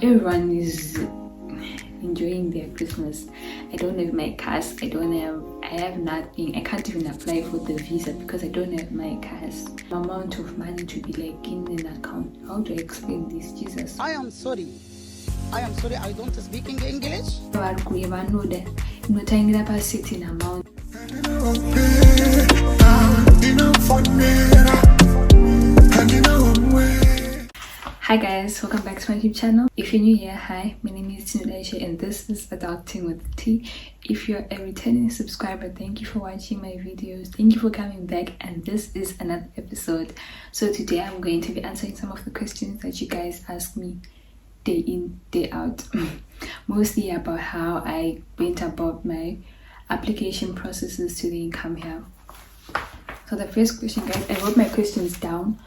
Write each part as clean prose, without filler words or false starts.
Everyone is enjoying their Christmas. I don't have my cars. I have nothing. I can't even apply for the visa because I don't have my cars. The amount of money to be like in an account. How do I explain this? Jesus. I am sorry, I don't speak English. Certain amount. Hi guys, welcome back to my YouTube channel. If you're new here, hi, my name is Tinulaisha and this is Adulting with T. If you're a returning subscriber, thank you for watching my videos. Thank you for coming back, and this is another episode. So today I'm going to be answering some of the questions that you guys ask me day in, day out. Mostly about how I went about my application processes to the income here. So the first question, guys, I wrote my questions down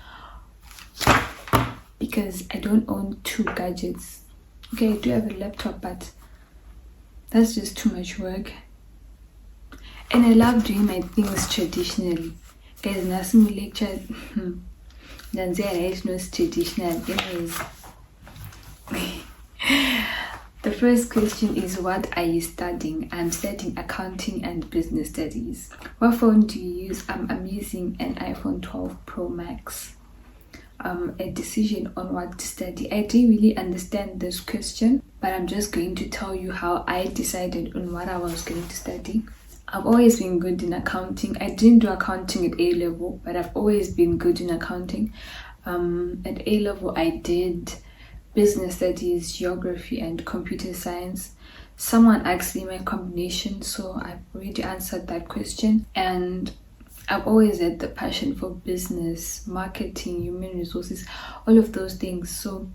because I don't own two gadgets. Okay, I do have a laptop, but that's just too much work. And I love doing my things traditionally. Guys, nothing lecture. Then there is no traditional. Anyways, the first question is, what are you studying? I'm studying accounting and business studies. What phone do you use? I'm using an iPhone 12 Pro Max. A decision on what to study. I didn't really understand this question, but I'm just going to tell you how I decided on what I was going to study. I've always been good in accounting. I didn't do accounting at A level, but I've always been good in accounting. At A level, I did business studies, geography, and computer science. Someone asked me my combination, so I've already answered that question. And I've always had the passion for business, marketing, human resources, all of those things. So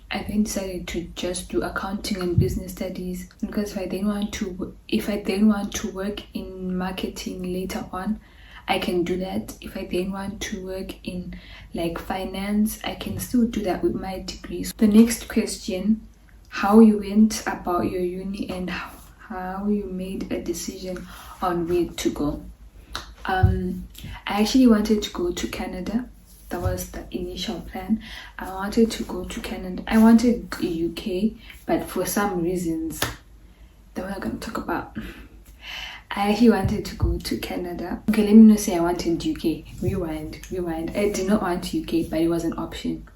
I then decided to just do accounting and business studies, because if I then want to work in marketing later on, I can do that. If I then want to work in like finance, I can still do that with my degrees. The next question, how you went about your uni and how you made a decision on where to go. I actually wanted to go to Canada. That was the initial plan. I wanted to go to Canada. I wanted UK, but for some reasons that we're not going to talk about, I actually wanted to go to Canada. Okay, let me not say I wanted UK. Rewind. I did not want UK, but it was an option.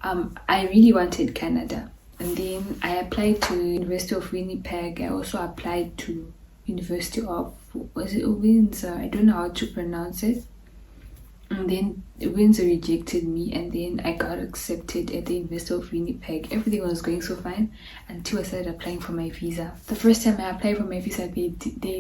I really wanted Canada. And then I applied to University of Winnipeg. I also applied to University of, was it Windsor? I don't know how to pronounce it. And then Windsor rejected me, and then I got accepted at the University of Winnipeg. Everything was going so fine until I started applying for my visa. The first time I applied for my visa, they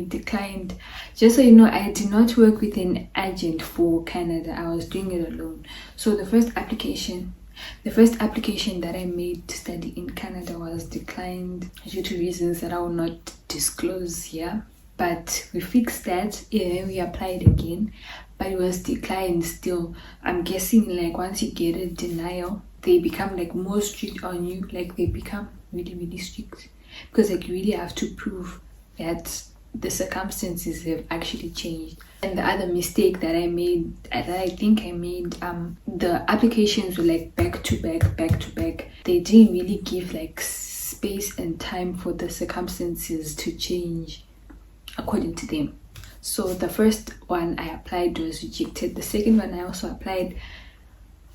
declined. Just so you know, I did not work with an agent for Canada. I was doing it alone. So the first application that I made to study in Canada was declined due to reasons that I will not disclose here. But we fixed that, and we applied again, but it was declined still. I'm guessing like once you get a denial, they become like more strict on you. Like they become really, really strict, because like you really have to prove that the circumstances have actually changed. And the other mistake that I made, the applications were like back to back. They didn't really give like space and time for the circumstances to change according to them. So the first one I applied was rejected. The second one I also applied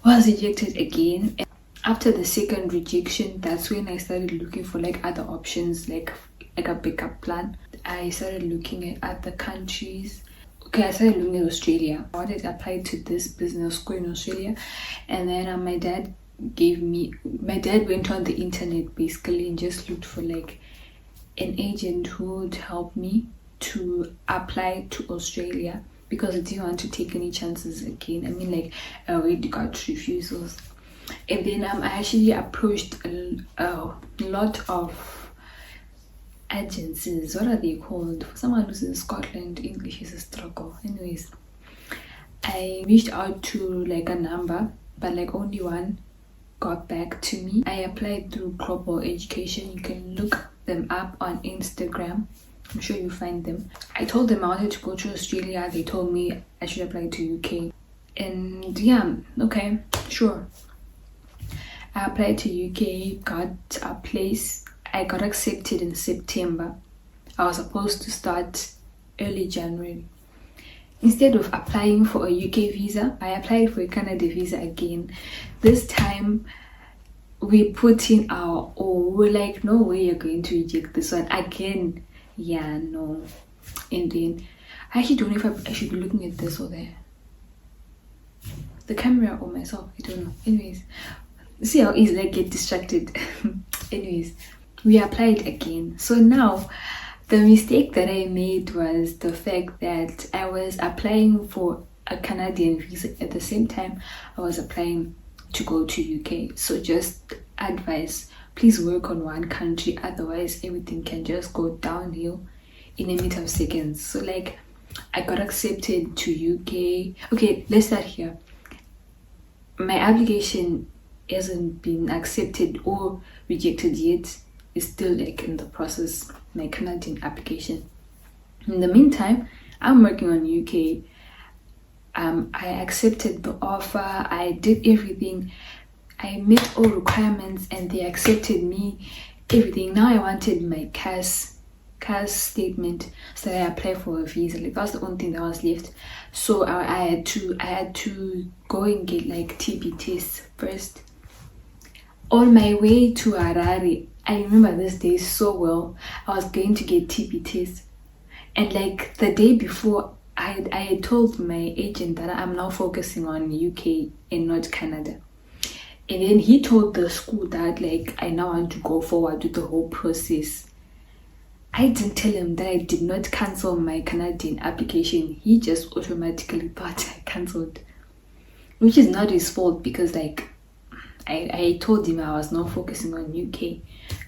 was rejected again. And after the second rejection, that's when I started looking for like other options, like a backup plan. I started looking at other countries. Okay, I started looking at Australia. I wanted to apply to this business school in Australia, and then my dad went on the internet basically and just looked for like an agent who would help me to apply to Australia, because I didn't want to take any chances again. I mean, like I already got refusals. And then I actually approached a lot of agencies. What are they called? For someone who's in Scotland, English is a struggle. Anyways, I reached out to like a number, but like only one got back to me. I applied through Global Education. You can look them up on Instagram. I'm sure you find them. I told them I wanted to go to Australia. They told me I should apply to UK. And yeah, okay, sure. I applied to UK, got a place. I got accepted in September. I was supposed to start early January. Instead of applying for a UK visa, I applied for a Canada visa again. This time, we put in our we're like, no way you're going to reject this one again. Yeah, no. And then I actually don't know if I should be looking at this or there. The camera or myself, I don't know. Anyways, see how easily I get distracted. Anyways, we applied again. So now the mistake that I made was the fact that I was applying for a Canadian visa at the same time I was applying to go to UK. So just advice, please work on one country, otherwise everything can just go downhill in a matter of seconds. So like I got accepted to UK. Okay, let's start here. My application hasn't been accepted or rejected yet. It's still like in the process, my Canadian application. In the meantime, I'm working on UK. I accepted the offer. I did everything. I met all requirements and they accepted me. Everything. Now I wanted my CAS statement so that I apply for a visa. Like that's the only thing that was left. So I had to go and get like TB tests first. On my way to Harare, I remember this day so well. I was going to get TB tests, and like the day before, I had told my agent that I'm now focusing on UK and not Canada. And then he told the school that like I now want to go forward with the whole process. I didn't tell him that I did not cancel my Canadian application. He just automatically thought I cancelled, which is not his fault because like I told him I was not focusing on UK,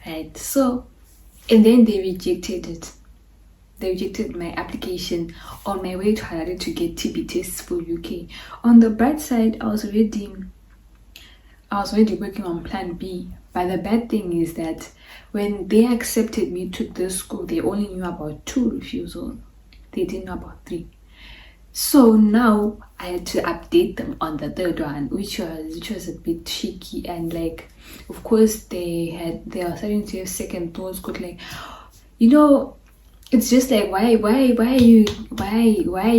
right? So, and then they rejected it. They rejected my application on my way to Harare to get TB tests for UK. On the bright side, I was already working on plan B. But the bad thing is that when they accepted me to this school, they only knew about 2 refusals. They didn't know about 3. So now I had to update them on the 3rd one, which was a bit tricky. And like, of course, they were starting to have second thoughts. Got like, it's just like why are you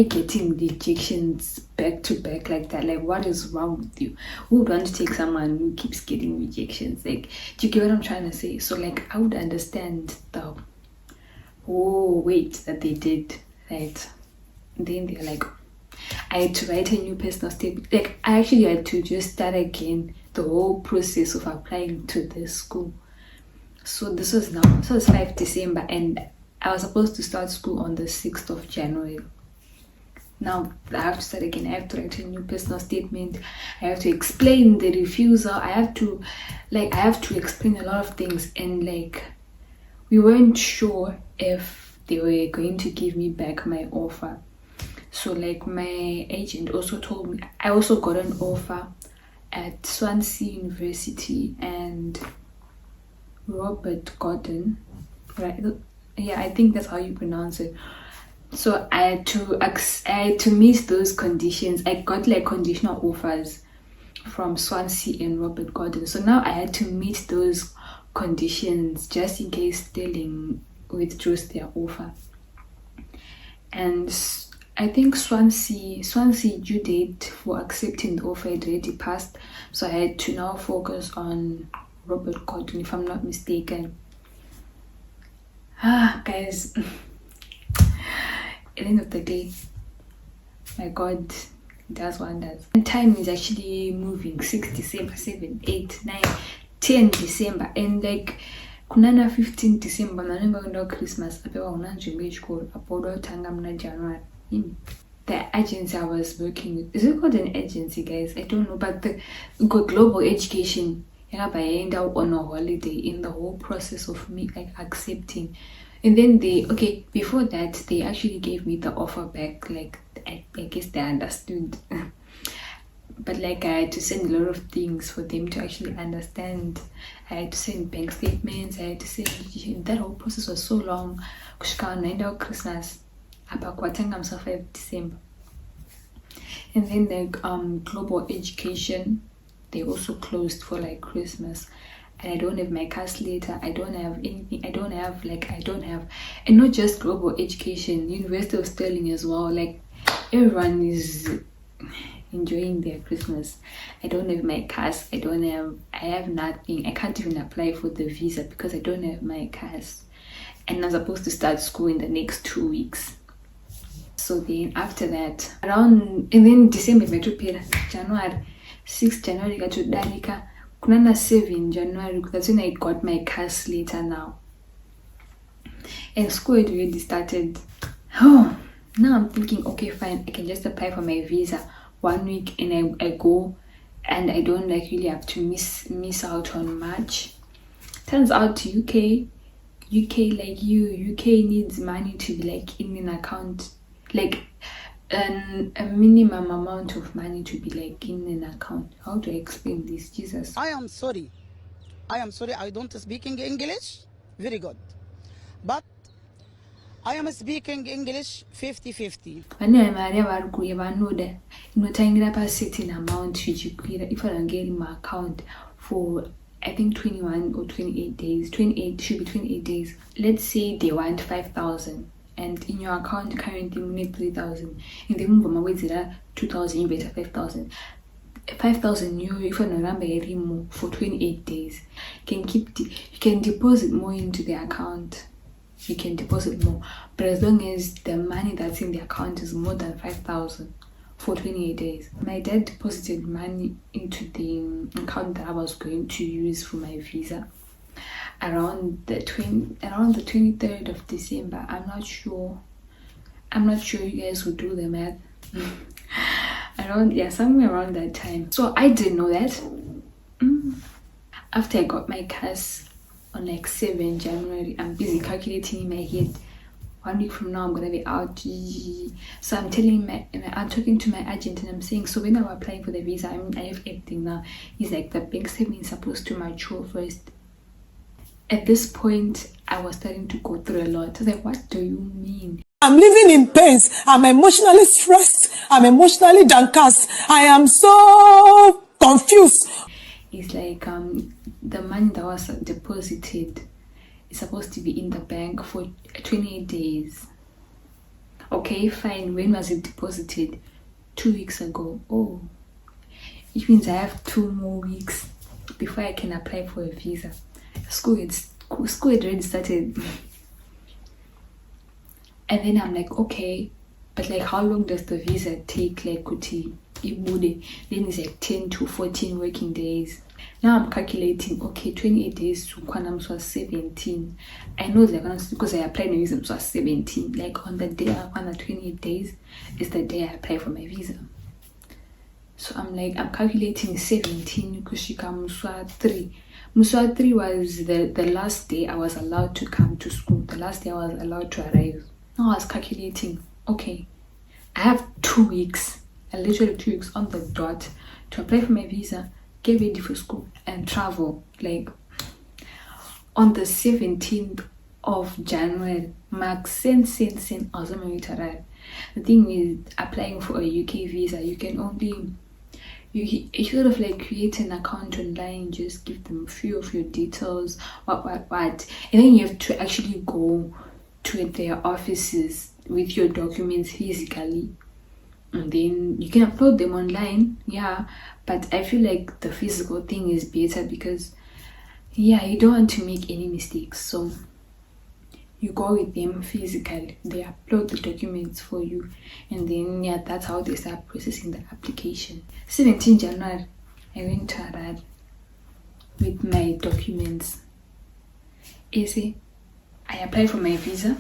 getting rejections back to back like that? Like, what is wrong with you? Who would want to take someone who keeps getting rejections? Like, do you get what I'm trying to say? So like I would understand the weight that they did, right? Then they're like, I had to write a new personal statement. Like I actually had to just start again the whole process of applying to this school. So this was 5 December and I was supposed to start school on the 6th of January. Now I have to start again. I have to write a new personal statement. I have to explain the refusal. I have to explain a lot of things, and like we weren't sure if they were going to give me back my offer. So like my agent also told me I also got an offer at Swansea University and Robert Gordon, right? Yeah, I think that's how you pronounce it. So I had to meet those conditions. I got like conditional offers from Swansea and Robert Gordon. So now I had to meet those conditions just in case Sterling withdraws their offer. And I think Swansea due date for accepting the offer had already passed. So I had to now focus on Robert Gordon, if I'm not mistaken. Guys, at the end of the day, my God does wonders. And time is actually moving. 6 December, 7, 8, 9, 10 December, and like kunana 15 December nanenga Christmas apewa unanjinga ichikolo apodo tanga mna January. The agency I was working with, is it called an agency, guys? I don't know, but the global education I end up on a holiday in the whole process of me like accepting. And then before that they actually gave me the offer back. Like I guess they understood. But like I had to send a lot of things for them to actually understand. I had to send bank statements, I had to send, that whole process was so long. Kushika naenda Christmas apakwatanga msa 5 December. And then the global education, they also closed for like Christmas. And I don't have my cast later. I don't have anything. I don't have, and not just global education, University of Sterling as well. Like, everyone is enjoying their Christmas. I don't have my cast. I have nothing. I can't even apply for the visa because I don't have my cast. And I'm supposed to start school in the next 2 weeks. So then after that, and then December metropera, January 6 January got to Danica. Kunana 7 January, that's when I got my cast later now. And school had already started. Oh, now I'm thinking, okay, fine, I can just apply for my visa 1 week and I go, and I don't like really have to miss out on March. Turns out UK needs money to be like in an account, like a minimum amount of money to be like in an account. How do I explain this? Jesus. I am sorry. I don't speaking English very good. But I am speaking English 50-50. A certain amount if I don't get in my account for, I think, 21 or 28 days. 28 should be 28 days. Let's say they want 5,000, and in your account currently you need 3,000. In the move on my way to 2,000, you better 5,000. 5,000 euro if I remove for 28 days. You can deposit more into the account. You can deposit more, but as long as the money that's in the account is more than 5,000 for 28 days. My dad deposited money into the account that I was going to use for my visa around the 23rd of December. I'm not sure you guys will do the math. Somewhere around that time. So I didn't know that. After I got my CAS on like 7 January, I'm busy calculating in my head. 1 week from now I'm gonna be out. So I'm talking to my agent and I'm saying, so when I'm applying for the visa, I have everything now. He's like, the bank statement is supposed to mature first. At this point, I was starting to go through a lot. I was like, what do you mean? I'm living in pains. I'm emotionally stressed. I'm emotionally downcast. I am so confused. It's like the money that was deposited is supposed to be in the bank for 28 days. Okay, fine. When was it deposited? 2 weeks ago. Oh, it means I have 2 more weeks before I can apply for a visa. School had already started. And then I'm like, okay, but like, how long does the visa take? Like, then it's like 10 to 14 working days. Now I'm calculating, okay, 28 days to Kwanam was 17. I know that because I applied my visa was 17. Like, on the day I want 28 days is the day I apply for my visa. So I'm calculating 17 kushika Muswa 3. Muswa 3 was the last day I was allowed to come to school. The last day I was allowed to arrive. Now I was calculating, okay, I have 2 weeks, literally 2 weeks on the dot to apply for my visa, get ready for school, and travel. Like, on the 17th of January, max sen the thing is, applying for a UK visa, you can only, you sort of like create an account online, just give them a few of your details, what, and then you have to actually go to their offices with your documents physically, and then you can upload them online. Yeah, but I feel like the physical thing is better because, yeah, you don't want to make any mistakes. So you go with them physically, they upload the documents for you, and then, yeah, that's how they start processing the application. 17 January, I went to Harare with my documents. Easy. I applied for my visa,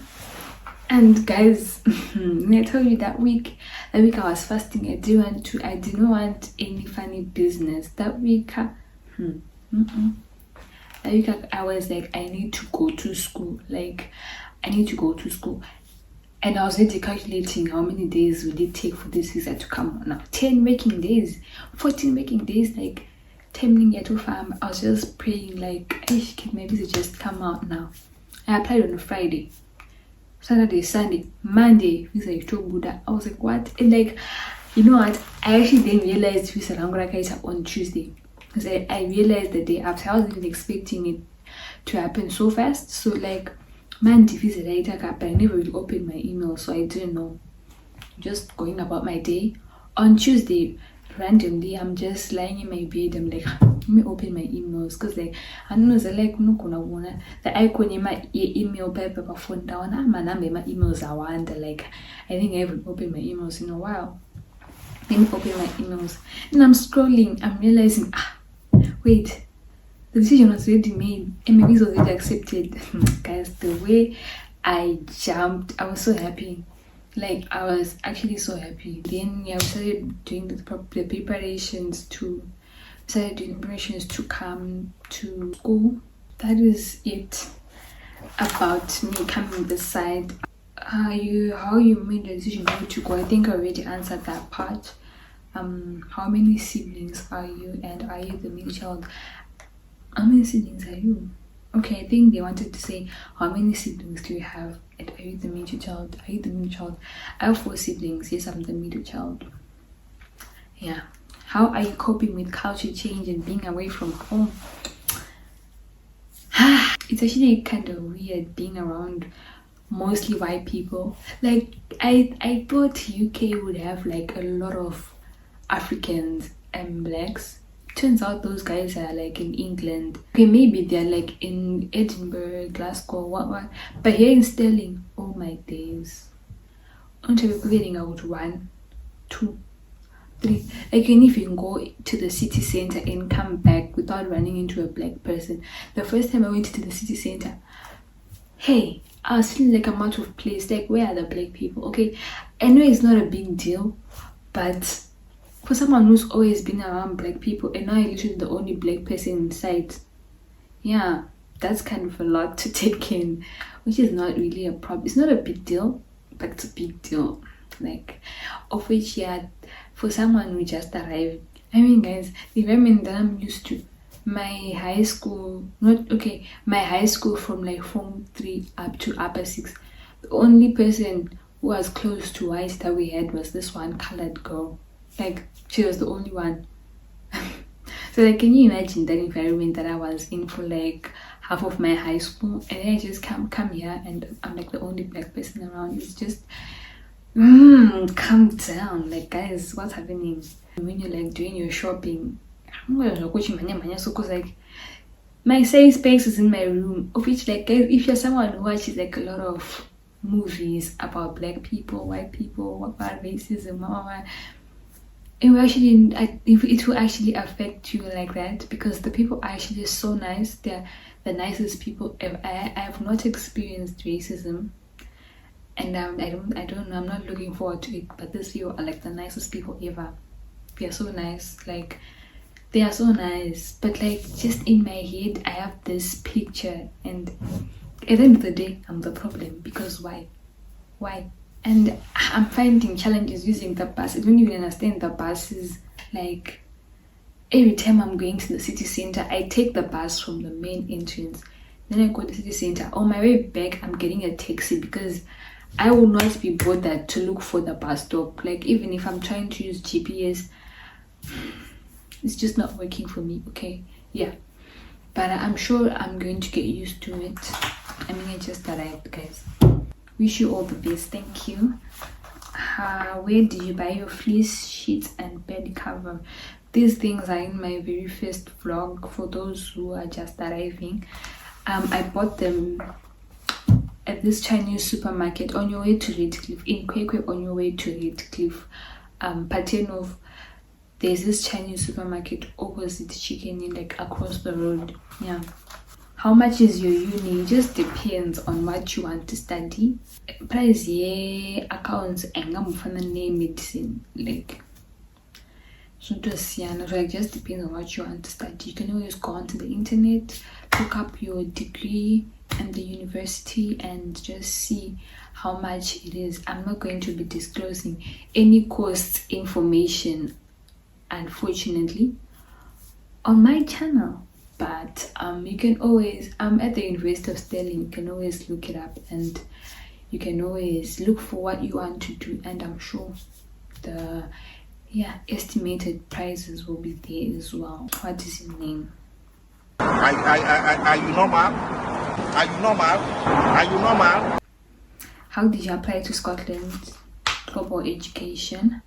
and guys, I tell you, that week I was fasting. I didn't want any funny business that week. That week I was like, I need to go to school. And I was already calculating how many days will it take for this visa to come now. 10 working days, 14 working days, like 10 minutes to farm. I was just praying like, can my visa just come out now? I applied on a Friday, Saturday, Sunday, Monday, visa to Buddha. I was like, what? And like, you know what? I actually didn't realize visa on Tuesday. because I realized the day after. I wasn't even expecting it to happen so fast. So like, man, if later, but I never really opened my email, so I didn't know. Just going about my day. On Tuesday, randomly, I'm just lying in my bed. I'm like, let me open my emails, because like, I don't know, like no kuna wona the icon in my email paper phone down. I'm my emails are wonder like, I think I haven't opened my emails in a while. Let me open my emails, and I'm scrolling. I'm realizing, wait, the decision was already made and my visa was already accepted. Guys, the way I jumped, I was so happy. Like, I was actually so happy. Then yeah, we started doing the preparations to come to school. That is it about me coming this side. How you made the decision where to go? I think I already answered that part. How many siblings are you, and are you the middle child? How many siblings are you? Okay, I think they wanted to say, how many siblings do you have? And are you the middle child? Are you the middle child? I have 4 siblings. Yes, I'm the middle child. Yeah. How are you coping with culture change and being away from home? It's actually kind of weird being around mostly white people. Like, I thought UK would have like a lot of Africans and blacks. Turns out those guys are like in England. Okay, maybe they're like in Edinburgh, Glasgow, what. But here in Stirling, oh my days. Aren't you getting out 1, 2, 3? Like, even if you can go to the city center and come back without running into a black person. The first time I went to the city center, hey, I was feeling like I'm out of place. Like, where are the black people? Okay, I know it's not a big deal, but for someone who's always been around black people and now you're literally the only black person in sight, yeah, that's kind of a lot to take in, which is not really a problem. It's not a big deal, but it's a big deal. Like, of which, yeah, for someone who just arrived, I mean, guys, the environment that I'm used to, my high school from like Form 3 up to Upper 6, the only person who was close to white that we had was this one colored girl. Like, she was the only one. So like, can you imagine that environment that I was in for like half of my high school, and then I just come here and I'm like the only black person around? It's just calm down. Like, guys, what's happening? When you're like doing your shopping, because like my safe space is in my room, of which, like, guys, if you're someone who watches like a lot of movies about black people, white people, what about racism, it will actually affect you like that, because the people are actually so nice. They're the nicest people ever. I have not experienced racism, and I don't know, I'm not looking forward to it, but these people are like the nicest people ever. They are so nice. Like, they are so nice, but like, just in my head I have this picture, and at the end of the day I'm the problem, because why? And I'm finding challenges using the bus. I don't even understand the buses. Like, every time I'm going to the city center, I take the bus from the main entrance, then I go to the city center. On my way back, I'm getting a taxi, because I will not be bothered to look for the bus stop. Like, even if I'm trying to use GPS, it's just not working for me. Okay, yeah, but I'm sure I'm going to get used to it. I mean, I just arrived, guys. Wish you all the best. Thank you. Where did you buy your fleece sheets and bed cover? These things are in my very first vlog for those who are just arriving. I bought them at this Chinese supermarket on your way to Redcliffe, in Kwekwe, on your way to Redcliffe, Patenov. There's this Chinese supermarket opposite Chicken Inn, like across the road. Yeah. How much is your uni? It just depends on what you want to study. Price, yeah, accounts and name medicine, like, so just, yeah, no, like, just depends on what you want to study. You can always go onto the internet, look up your degree and the university, and just see how much it is. I'm not going to be disclosing any cost information, unfortunately, on my channel. But you can always, at the University of Stirling, you can always look it up, and you can always look for what you want to do, and I'm sure Yeah, estimated prices will be there as well. What is your name? Are you normal? Are you normal? Are you normal? How did you apply to Scotland Global Education?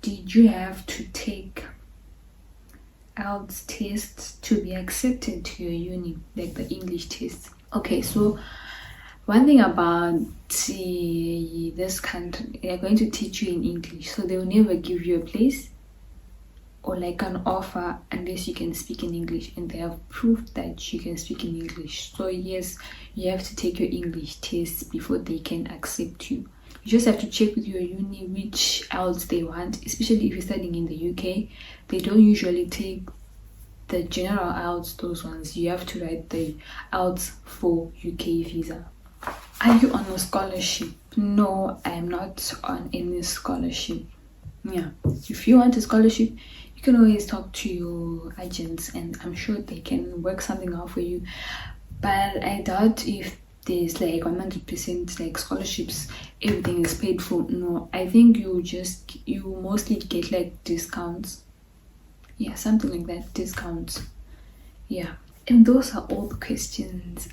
Did you have to take IELTS tests to be accepted to your uni, like the English test? Okay, so one thing about this country, they're going to teach you in English, so they'll never give you a place or like an offer unless you can speak in English, and they have proof that you can speak in English. So yes, you have to take your English tests before they can accept you. You just have to check with your uni which IELTS they want, especially if you're studying in the UK. They don't usually take the general IELTS, those ones. You have to write the IELTS for UK visa. Are you on a scholarship? No, I am not on any scholarship. Yeah, if you want a scholarship, you can always talk to your agents and I'm sure they can work something out for you. But I doubt if there's like 100% like scholarships, everything is paid for. No, I think you mostly get like discounts. Yeah, something like that, discounts. Yeah. And those are all the questions.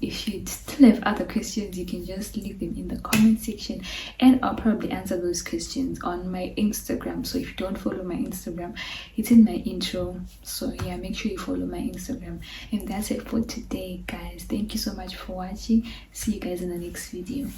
If you still have other questions, you can just leave them in the comment section and I'll probably answer those questions on my Instagram. So if you don't follow my Instagram, it's in my intro. So yeah, make sure you follow my Instagram. And that's it for today, guys. Thank you so much for watching. See you guys in the next video.